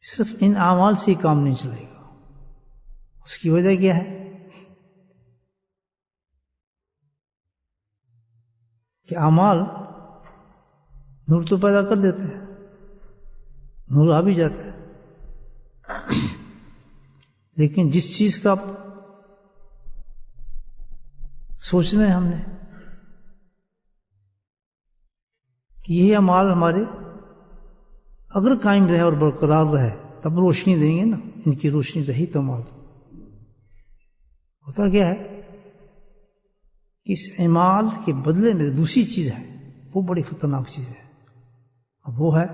صرف ان اعمال سے ہی کام نہیں چلے گا. اس کی وجہ کیا ہے کہ اعمال نور تو پیدا کر دیتے ہیں، نور آ بھی جاتا ہے، لیکن جس چیز کا سوچنا ہے ہم نے کہ یہ اعمال ہمارے اگر قائم رہے اور برقرار رہے تب روشنی دیں گے نا، ان کی روشنی رہی تو اعمال. ہوتا کیا ہے کہ اس اعمال کے بدلے میں دوسری چیز ہے، وہ بڑی خطرناک چیز ہے. اب وہ ہے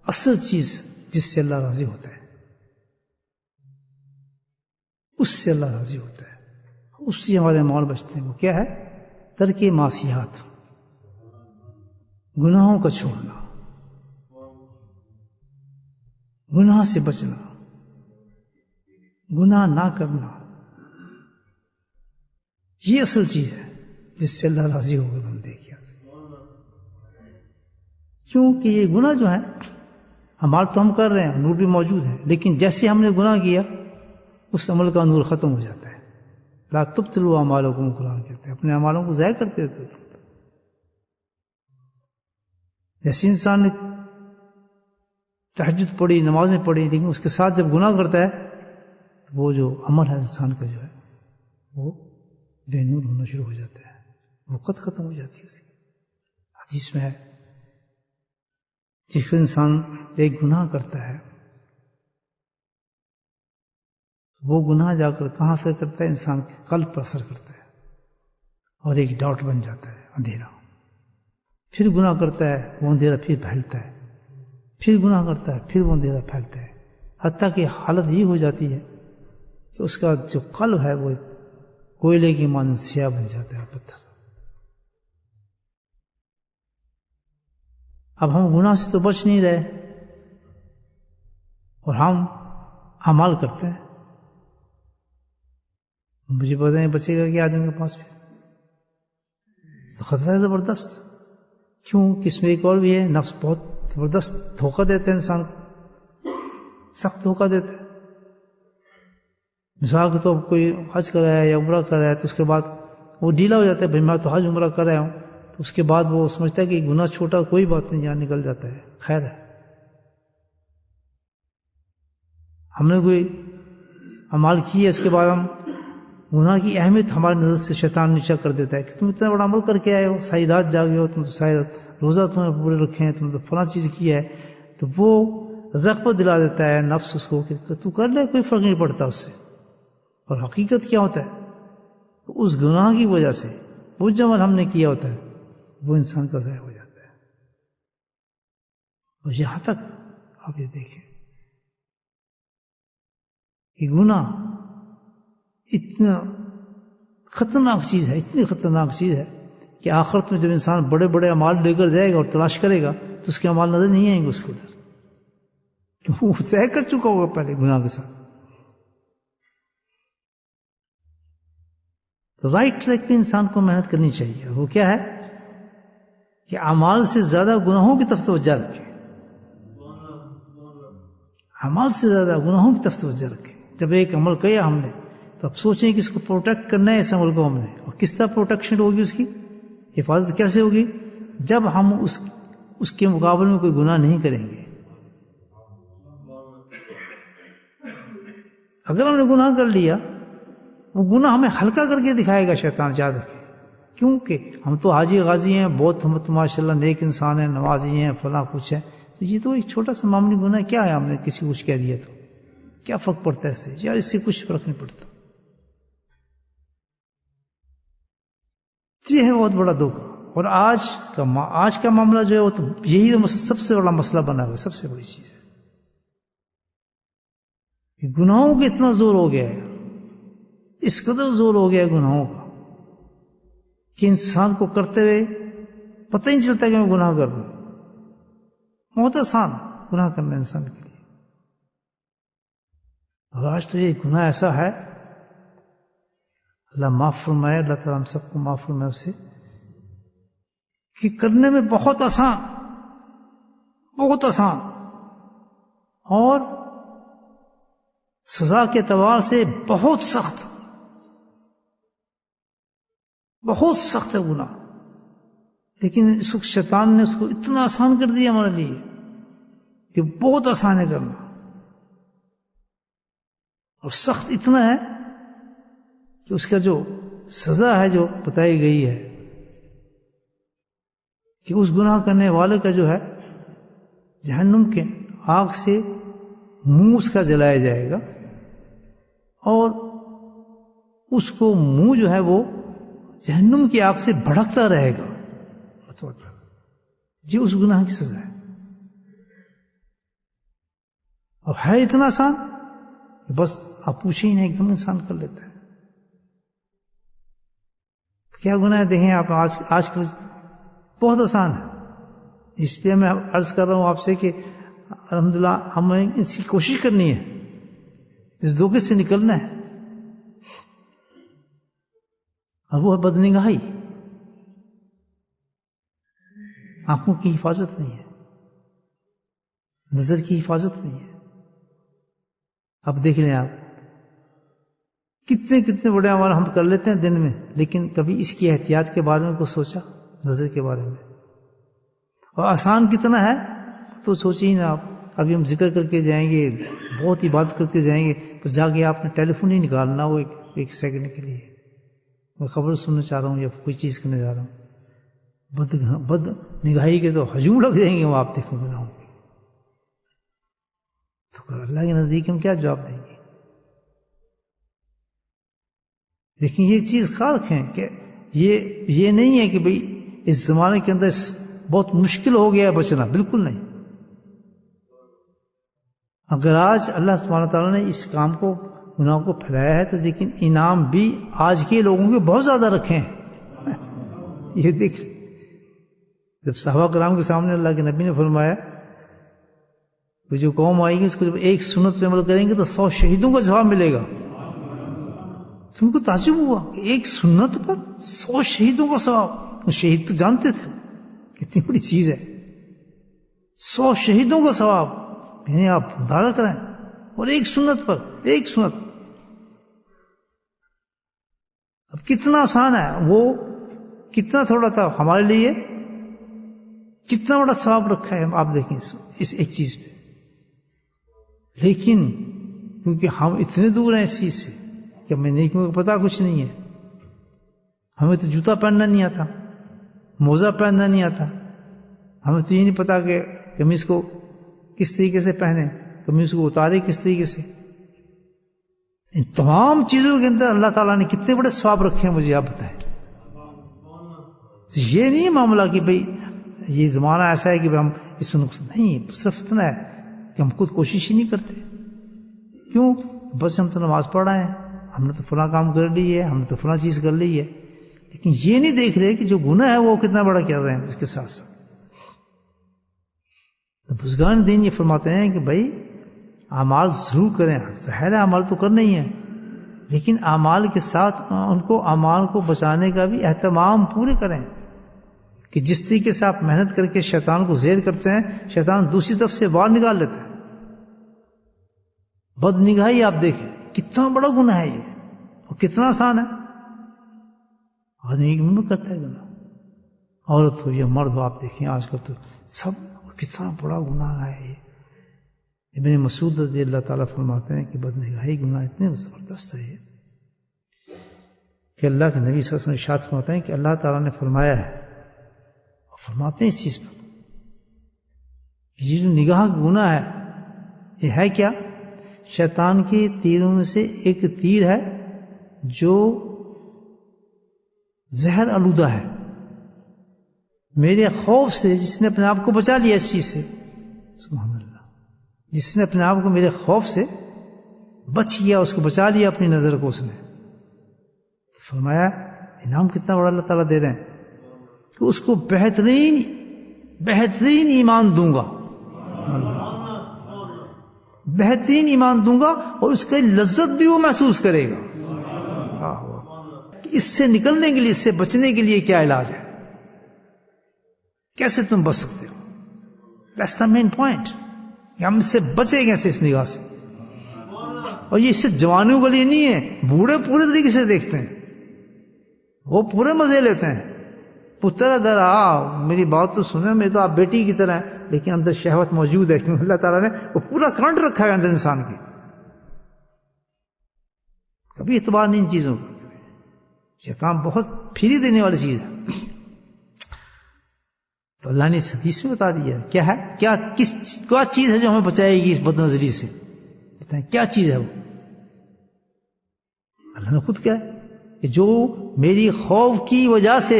اصل چیز جس سے اللہ راضی ہوتا ہے، اس سے اللہ راضی ہوتا ہے، اس سے ہمارے اعمال بچتے ہیں. وہ کیا ہے؟ ترک معصیات، گناہوں کا چھوڑنا، گناہ سے بچنا، گناہ نہ کرنا. یہ اصل چیز ہے جس سے اللہ راضی ہوگا بندے کی. کیونکہ یہ گناہ جو ہے اعمال تو ہم کر رہے ہیں، نور بھی موجود ہے، لیکن جیسے ہم نے گناہ کیا اس عمل کا نور ختم ہو جاتا ہے. لا تبطلوا اعمالکم، قرآن کہتے ہیں اپنے اعمالوں کو ضائع کرتے تھے. جیسے انسان نے تہجد پڑھی، نمازیں پڑھی، لیکن اس کے ساتھ جب گناہ کرتا ہے وہ جو عمل ہے انسان کا جو ہے وہ بے نور ہونا شروع ہو جاتا ہے، وقت ختم ہو جاتی ہے اس کی. حدیث میں ہے جس انسان ایک گناہ کرتا ہے وہ گناہ جا کر کہاں اثر کرتا ہے؟ انسان کے قلب پر اثر کرتا ہے اور ایک ڈاٹ بن جاتا ہے، اندھیرا. پھر گناہ کرتا ہے وہ اندھیرا پھر پھیلتا ہے، پھر گناہ کرتا ہے پھر وہ اندھیرا پھیلتا ہے، حتیٰ کہ حالت یہ ہو جاتی ہے کہ اس کا جو قلب ہے وہ کوئلے کی مانند سیاہ بن جاتا ہے، پتھر. اب ہم گناہ سے تو بچ نہیں رہے اور ہم اعمال کرتے ہیں. مجھے پتہ نہیں بچے گا کہ آدمی کے پاس پھر تو خطرہ ہے زبردست. کیوں کہ اس میں ایک اور بھی ہے، نفس بہت زبردست دھوکہ دیتے ہیں انسان کو، سخت دھوکہ دیتے ہیں. مثال کے طور پر کوئی حج کر رہا ہے یا عمرہ کر رہا ہے تو اس کے بعد وہ ڈھیلا ہو جاتا ہے، بھائی میں تو حج عمرہ کر رہا ہوں، تو اس کے بعد وہ سمجھتا ہے کہ گناہ چھوٹا کوئی بات نہیں، جہاں نکل جاتا ہے، خیر ہے. ہم نے کوئی عمل کی ہے، اس کے بعد ہم گناہ کی اہمیت ہماری نظر سے شیطان نیچا کر دیتا ہے کہ تم اتنا بڑا عمل کر کے آئے ہو، ساری رات جاگے ہو، تم تو ساری روزہ تمہیں پورے رکھے ہیں، تم تو فلاں چیز کی ہے. تو وہ رغبت دلا دیتا ہے نفس اس کو کہ تو کر لے، کوئی فرق نہیں پڑتا اس سے. اور حقیقت کیا ہوتا ہے؟ اس گناہ کی وجہ سے وہ جو عمل ہم نے کیا ہوتا ہے وہ انسان کا ضائع ہو جاتا ہے. اور یہاں تک آپ یہ دیکھیں کہ گناہ اتنا خطرناک چیز ہے، اتنی خطرناک چیز ہے کہ آخرت میں جب انسان بڑے بڑے اعمال لے کر جائے گا اور تلاش کرے گا تو اس کے اعمال نظر نہیں آئیں گے اس کو ادھر، کیونکہ وہ طے کر چکا ہوگا پہلے گناہ کے ساتھ. رائٹ ٹریک پہ انسان کو محنت کرنی چاہیے. وہ کیا ہے کہ اعمال سے زیادہ گناہوں کی طرف توجہ رکھیں، اعمال سے زیادہ گناہوں کی طرف توجہ رکھیں. جب ایک عمل کیا ہم نے تو اب سوچیں کہ اس کو پروٹیکٹ کرنا ہے، اس عمل کو ہم نے، اور کس طرح پروٹیکشن ہوگی، اس کی حفاظت کیسے ہوگی؟ جب ہم اس کے مقابلے میں کوئی گناہ نہیں کریں گے. اگر ہم نے گناہ کر لیا وہ گناہ ہمیں ہلکا کر کے دکھائے گا شیطان، یاد رکھیں. کیونکہ ہم تو حاجی غازی ہیں، بہت ہم تو ماشاء اللہ نیک انسان ہیں، نمازی ہیں، فلاں کچھ ہے، تو یہ تو ایک چھوٹا سا معمولی گناہ کیا ہے، ہم نے کسی کو کچھ کہہ دیا تو کیا فرق پڑتا ہے اس سے؟ یار اس سے کچھ فرق نہیں پڑتا. یہ ہے بہت بڑا دھوکہ. اور آج کا معاملہ جو ہے وہ تو یہی سب سے بڑا مسئلہ بنا ہوا ہے، سب سے بڑی چیز ہے کہ گناہوں کا اتنا زور ہو گیا ہے، اس قدر زور ہو گیا ہے گناہوں کا کہ انسان کو کرتے ہوئے پتہ ہی نہیں چلتا کہ میں گناہ کر رہا ہوں. بہت آسان گناہ کرنا انسان کے لیے. اور آج تو یہ گناہ ایسا ہے، اللہ معاف فرمائے، اللہ تعالیٰ ہم سب کو معاف فرمائے اسے، کہ کرنے میں بہت آسان، بہت آسان، اور سزا کے اعتبار سے بہت سخت ہے گناہ، لیکن اس وقت شیطان نے اس کو اتنا آسان کر دیا ہمارے لیے کہ بہت آسان ہے کرنا، اور سخت اتنا ہے کہ اس کا جو سزا ہے جو بتائی گئی ہے کہ اس گناہ کرنے والے کا جو ہے جہنم کے آگ سے منہ اس کا جلایا جائے گا، اور اس کو منہ جو ہے وہ جہنم کی آگ سے بھڑکتا رہے گا۔ یہ اس گناہ کی سزا ہے، اور ہے اتنا آسان کہ بس آپ پوچھیں ہی نہیں، ایک دم انسان کر لیتا ہے۔ کیا گناہ ہے دیکھیں آپ، آج کل بہت آسان ہے، اس لیے میں عرض کر رہا ہوں آپ سے کہ الحمدللہ ہمیں اس کی کوشش کرنی ہے، اس دھوکے سے نکلنا ہے، اور وہ ہے بدنگاہی، آنکھوں کی حفاظت نہیں ہے، نظر کی حفاظت نہیں ہے۔ اب دیکھ لیں آپ کتنے بڑے اعمال ہم کر لیتے ہیں دن میں، لیکن کبھی اس کی احتیاط کے بارے میں کو سوچا، نظر کے بارے میں؟ اور آسان کتنا ہے تو سوچیں ہی نا آپ۔ ابھی ہم ذکر کر کے جائیں گے، بہت ہی بات کرتے جائیں گے، تو جا کے آپ نے ٹیلی فون ہی نکالنا وہ ایک سیکنڈ کے لیے، میں خبر سننا چاہ رہا ہوں یا کوئی چیز کرنے جا رہا ہوں، بد نگاہی کے تو ہجوم لگ جائیں گے وہ، آپ دیکھو گناہوں کے، تو اللہ کے نزدیک ہم کیا جواب دیں گے؟ لیکن یہ چیز خیال رکھیں کہ یہ نہیں ہے کہ بھئی اس زمانے کے اندر بہت مشکل ہو گیا ہے بچنا، بالکل نہیں۔ اگر آج اللہ سبحانہ تعالیٰ نے اس کام کو، گناہوں کو پھیلایا ہے، تو لیکن انعام بھی آج کے لوگوں کے بہت زیادہ رکھے ہیں۔ یہ دیکھ، جب صحابہ کرام کے سامنے اللہ کے نبی نے فرمایا کہ جو قوم آئے گی اس کو جب ایک سنت پہ عمل کریں گے تو 100 شہیدوں کا جواب ملے گا۔ تم کو تعجب ہوا کہ ایک سنت پر 100 شہیدوں کا ثواب؟ شہید تو جانتے تھے کتنی بڑی چیز ہے، 100 شہیدوں کا ثواب، یعنی آپ اندازہ کریں، اور ایک سنت پر، ایک سنت۔ اب کتنا آسان ہے وہ، کتنا تھوڑا تھا ہمارے لیے، کتنا بڑا ثواب رکھا ہے آپ دیکھیں اس ایک چیز پہ۔ لیکن کیونکہ ہم اتنے دور ہیں اس چیز سے کہ ہمیں نیکیوں کا پتہ کچھ نہیں ہے، ہمیں تو جوتا پہننا نہیں آتا، موزہ پہننا نہیں آتا، ہمیں تو یہ نہیں پتا کہ قمیص کو کس طریقے سے پہنے، قمیص کو اتارے کس طریقے سے۔ ان تمام چیزوں کے اندر اللہ تعالیٰ نے کتنے بڑے ثواب رکھے ہیں مجھے آپ بتائیں۔ یہ نہیں معاملہ کہ بھئی یہ زمانہ ایسا ہے کہ ہم اس میں نقصان نہیں، صرف اتنا ہے کہ ہم خود کوشش ہی نہیں کرتے۔ کیوں؟ بس ہم تو نماز پڑھ رہے ہیں، ہم نے تو فلاں کام کر لی ہے، ہم نے تو فلاں چیز کر لی ہے، لیکن یہ نہیں دیکھ رہے کہ جو گناہ ہے وہ کتنا بڑا کر رہے ہیں اس کے ساتھ ساتھ۔ بزرگان دین یہ فرماتے ہیں کہ بھائی اعمال ضرور کریں، ظاہر ہے اعمال تو کرنا ہی ہے، لیکن اعمال کے ساتھ ان کو اعمال کو بچانے کا بھی اہتمام پورے کریں، کہ جس طریقے سے آپ محنت کر کے شیطان کو زیر کرتے ہیں، شیطان دوسری طرف سے باہر نکال لیتا ہے۔ بد نگاہی آپ دیکھیں کتنا بڑا گناہ ہے یہ، اور کتنا آسان ہے، آدمی ایک منٹ کرتا ہے گناہ، عورت ہو یا مرد ہو، آپ دیکھیں آج کل تو سب، کتنا بڑا گناہ ہے یہ۔ ابن مسعود رضی اللہ تعالیٰ فرماتے ہیں کہ بد نگاہی گناہ اتنے زبردست ہے یہ کہ اللہ کے نبی صلی اللہ علیہ وسلم ارشاد فرماتے ہیں کہ اللہ تعالیٰ نے فرمایا ہے، اور فرماتے ہیں اس چیز پر، یہ جو نگاہ کا گناہ ہے یہ ہے کیا؟ شیطان کے تیروں میں سے ایک تیر ہے جو زہر آلودہ ہے، میرے خوف سے جس نے اپنے آپ کو بچا لیا اس چیز سے، سبحان اللہ، جس نے اپنے آپ کو میرے خوف سے بچ گیا، اس کو بچا لیا اپنی نظر کو، اس نے فرمایا انعام کتنا بڑا اللہ تعالیٰ دے رہے ہیں کہ اس کو بہترین ایمان دوں گا، بہترین ایمان دوں گا، اور اس کی لذت بھی وہ محسوس کرے گا۔ اس سے نکلنے کے لیے، اس سے بچنے کے لیے کیا علاج ہے، کیسے تم بچ سکتے ہو؟ دیٹس دا مین پوائنٹ کہ ہم اس سے بچیں کیسے، اس نگاہ سے۔ اور یہ صرف جوانوں کے لیے نہیں ہے، بوڑھے پورے طریقے سے دیکھتے ہیں، وہ پورے مزے لیتے ہیں. پتر ادھر میری بات تو سنیں، میں تو آپ بیٹی کی طرح ہیں، لیکن اندر شہوت موجود ہے، کیونکہ اللہ تعالیٰ نے وہ پورا کرنٹ رکھا ہے اندر انسان کے. کبھی اعتبار نہیں ان چیزوں کا. شیطان بہت پھیری دینے والی چیز ہے. تو اللہ نے اس حدیث میں بتا دیا کیا ہے، کیا چیز ہے جو ہمیں بچائے گی اس بد نظری سے. بتائیں کیا چیز ہے وہ؟ اللہ نے خود کیا ہے کہ جو میری خوف کی وجہ سے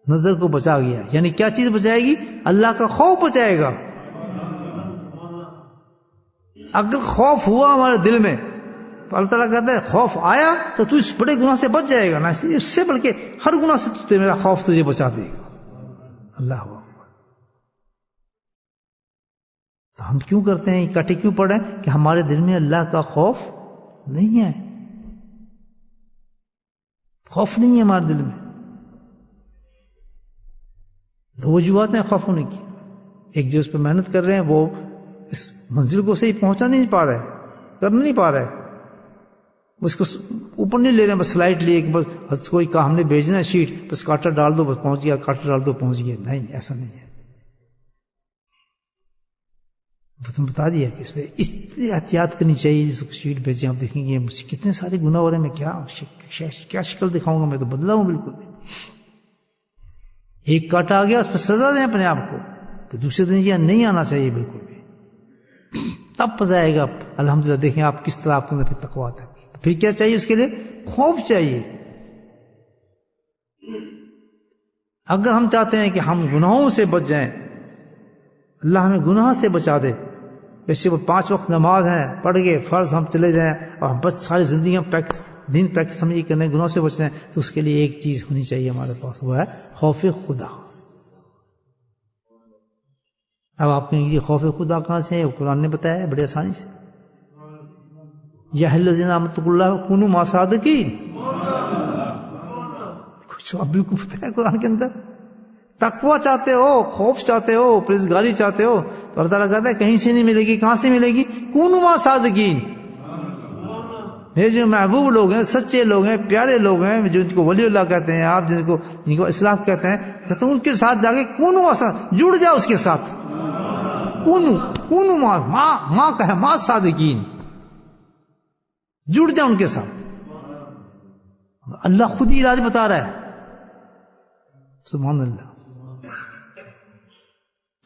نظر کو بچا گیا. یعنی کیا چیز بچائے گی؟ اللہ کا خوف بچائے گا. اگر خوف ہوا ہمارے دل میں تو اللہ تعالیٰ کہتا ہے خوف آیا تو تو اس بڑے گناہ سے بچ جائے گا. نہ اس سے بلکہ ہر گناہ سے میرا خوف تجھے بچا دے گا. اللہ ہوا. تو ہم کیوں کرتے ہیں اکٹھے کیوں پڑھیں کہ ہمارے دل میں اللہ کا خوف نہیں ہے. خوف نہیں ہے ہمارے دل میں. دو وجوہات ہیں خوف ہونے کی. ایک جو اس پہ محنت کر رہے ہیں وہ اس منزل کو صحیح پہنچا نہیں پا رہے، کر نہیں پا رہے، اس کو اوپر نہیں لے رہے ہیں، بس سلائڈ لیے کہ بس کوئی کام ہم نے بھیجنا ہے شیٹ، بس کاٹر ڈال دو بس پہنچ گیا، کاٹر ڈال دو پہنچ گیا. نہیں، ایسا نہیں ہے. تم بتا دیا کہ اس پہ اس احتیاط کرنی چاہیے. جس کو شیٹ بھیجیں آپ دیکھیں گے مجھ سے کتنے سارے گناہ ہو رہے ہیں، میں کیا شکل دکھاؤں گا، میں تو بدلا ہوں بالکل. ایک کاٹا آ گیا، اس پہ سزا دیں اپنے آپ کو کہ دوسرے دن یہ نہیں آنا چاہیے بالکل بھی. تب پتہ آئے گا. الحمدللہ دیکھیں آپ کس طرح آپ کے اندر پھر تقویٰ آتا ہے. پھر کیا چاہیے اس کے لیے؟ خوف چاہیے. اگر ہم چاہتے ہیں کہ ہم گناہوں سے بچ جائیں، اللہ ہمیں گناہ سے بچا دے. ویسے وہ 5 وقت نماز ہیں پڑھ کے فرض ہم چلے جائیں اور ہم بس ساری زندگی ہم دین پریکٹس سمجھ کرنے گناہ سے بچ رہے ہیں، تو اس کے لیے ایک چیز ہونی چاہیے ہمارے پاس، وہ ہے خوف خدا. اب آپ کہیں گے خوف خدا کہاں سے ہے؟ وہ قرآن نے بتایا ہے بڑے آسانی سے. یا الذین آمنوا اللہ کونوا مع الصادقین. کچھ اب بالکل پتہ ہے قرآن کے اندر. تقویٰ چاہتے ہو، خوف چاہتے ہو، پرہیزگاری چاہتے ہو، تو اللہ تعالیٰ کہتا ہے کہیں سے نہیں ملے گی. کہاں سے ملے گی؟ کونوا مع الصادقین. میرے جو محبوب لوگ ہیں، سچے لوگ ہیں، پیارے لوگ ہیں، جن کو ولی اللہ کہتے ہیں آپ، جن کو اصلاح کہتے ہیں، کہتے ہیں ان کے ساتھ جا کے کونوا، جڑ جاؤ اس کے ساتھ. کونو ماں کا ہے ماں صادقین، جڑ جاؤ ان کے ساتھ. اللہ خود ہی علاج بتا رہا ہے. سبحان اللہ.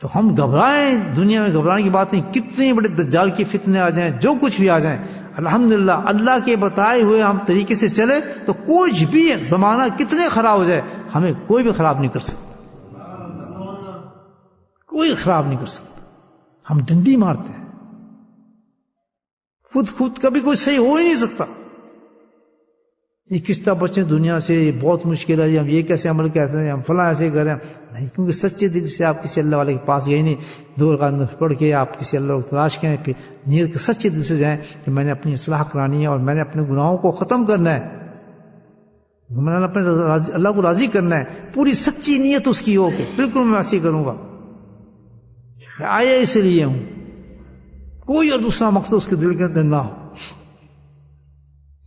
تو ہم گھبرائیں، دنیا میں گھبرانے کی بات نہیں. کتنے بڑے دجال کی فتنے آ جائیں، جو کچھ بھی آ جائیں، الحمدللہ اللہ کے بتائے ہوئے ہم طریقے سے چلے تو کچھ بھی زمانہ کتنے خراب ہو جائے ہمیں کوئی بھی خراب نہیں کر سکتا. کوئی خراب نہیں کر سکتا. ہم ڈنڈی مارتے ہیں. خود کبھی کوئی صحیح ہو ہی نہیں سکتا. یہ کس طرح بچیں دنیا سے، یہ بہت مشکل ہے، ہم یہ کیسے عمل کہتے ہیں، ہم فلاں ایسے کریں. نہیں، کیونکہ سچے دل سے آپ کسی اللہ والے کے پاس گئے نہیں. 2 رکعت پڑھ کے آپ کسی اللہ کو تلاش کریں، پھر نیت کے سچے دل سے جائیں کہ میں نے اپنی اصلاح کرانی ہے اور میں نے اپنے گناہوں کو ختم کرنا ہے، میں نے اپنے اللہ کو راضی کرنا ہے. پوری سچی نیت اس کی ہو کہ بالکل میں ایسے کروں گا، آیا اس لیے ہوں، کوئی اور دوسرا مقصد اس کے دل کے اندر نہ ہو.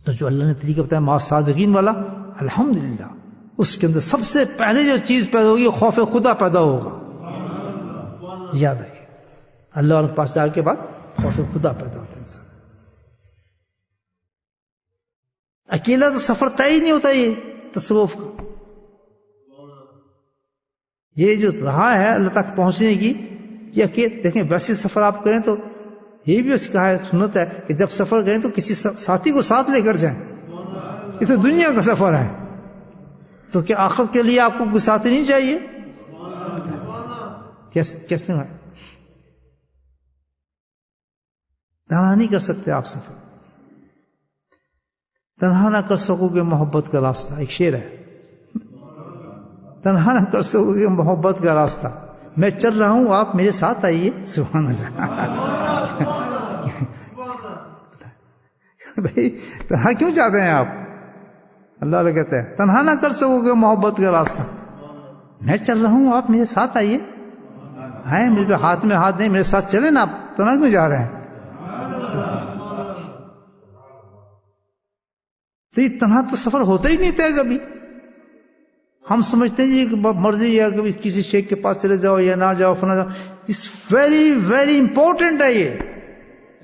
تو جو اللہ نے طریقہ بتایا مع الصادقین والا، الحمدللہ اس کے اندر سب سے پہلے جو چیز پیدا ہوگی خوف خدا پیدا ہوگا. یاد رکھیں، اللہ والے کے پاس جانے کے بعد خوف خدا پیدا ہوتا ہے انسان. اکیلا تو سفر طے ہی نہیں ہوتا یہ تصوف کا. یہ جو رہا ہے اللہ تک پہنچنے کی، یہ دیکھیں ویسے سفر آپ کریں تو یہ بھی اس کا ہے، سنت ہے کہ جب سفر کریں تو کسی ساتھی کو ساتھ لے کر جائیں. یہ تو دنیا کا سفر ہے، تو کیا آخرت کے لیے آپ کو کوئی ساتھی نہیں چاہیے؟ کیسے ہے؟ تنہا نہیں کر سکتے آپ سفر. تنہا نہ کر سکو گے محبت کا راستہ. ایک شعر ہے، تنہا نہ کر سکو گے محبت کا راستہ، میں چل رہا ہوں آپ میرے ساتھ آئیے. سبحان اللہ. بھائی تنہا کیوں چاہتے ہیں آپ؟ اللہ علیہ کہتے ہیں تنہا نہ کر سکو گے محبت کا راستہ، میں چل رہا ہوں آپ میرے ساتھ آئیے. میرے ہاتھ میں ہاتھ نہیں، میرے ساتھ چلیں نا. آپ تنہا کیوں جا رہے ہیں؟ تو یہ تنہا تو سفر ہوتا ہی نہیں تھا کبھی. ہم سمجھتے ہیں کہ مرضی یا کبھی کسی شیخ کے پاس چلے جاؤ یا نہ جاؤ فنا جاؤ. اٹس ویری ویری امپورٹنٹ ہے. یہ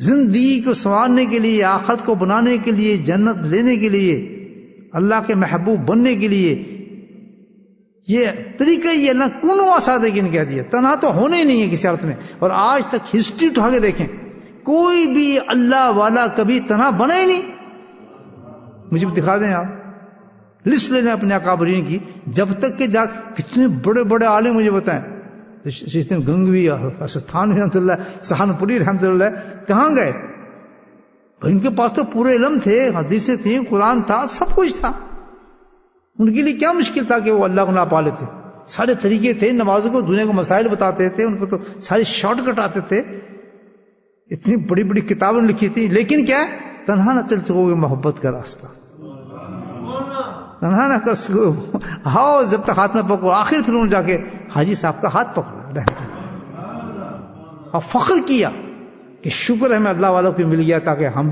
زندگی کو سنوارنے کے لیے، آخرت کو بنانے کے لیے، جنت لینے کے لیے، اللہ کے محبوب بننے کے لیے یہ طریقہ ہی اللہ کونوں صادقین کہہ دیا. تنہا تو ہونا ہی نہیں ہے کسی حالت میں. اور آج تک ہسٹری اٹھا کے دیکھیں، کوئی بھی اللہ والا کبھی تنہا بنا ہی نہیں. مجھے دکھا دیں آپ، لسٹ لے لیں اپنے اکابرین کی. جب تک کہ جا کتنے بڑے بڑے عالم مجھے بتائیں، شیخ گنگوی، استھانوی رحمۃ اللہ، سہانپوری رحمۃ اللہ، کہاں گئے؟ ان کے پاس تو پورے علم تھے، حدیثیں تھیں، قرآن تھا، سب کچھ تھا. ان کے لیے کیا مشکل تھا کہ وہ اللہ کو نہ پا لیتے؟ سارے طریقے تھے. نمازوں کو دنیا کو مسائل بتاتے تھے، ان کو تو ساری شارٹ کٹ آتے تھے. اتنی بڑی بڑی کتابیں لکھی تھی. لیکن کیا ہے؟ تنہا نہ چل سکو گے محبت کا راستہ، تنہا نہ کر سکو. ہاؤ جب تک ہاتھ نہ پکڑو. آخر پھر انہوں نے جا کے حاجی صاحب کا ہاتھ پکڑا اور فخر کیا کہ شکر ہے ہمیں اللہ والوں کو مل گیا، تاکہ ہم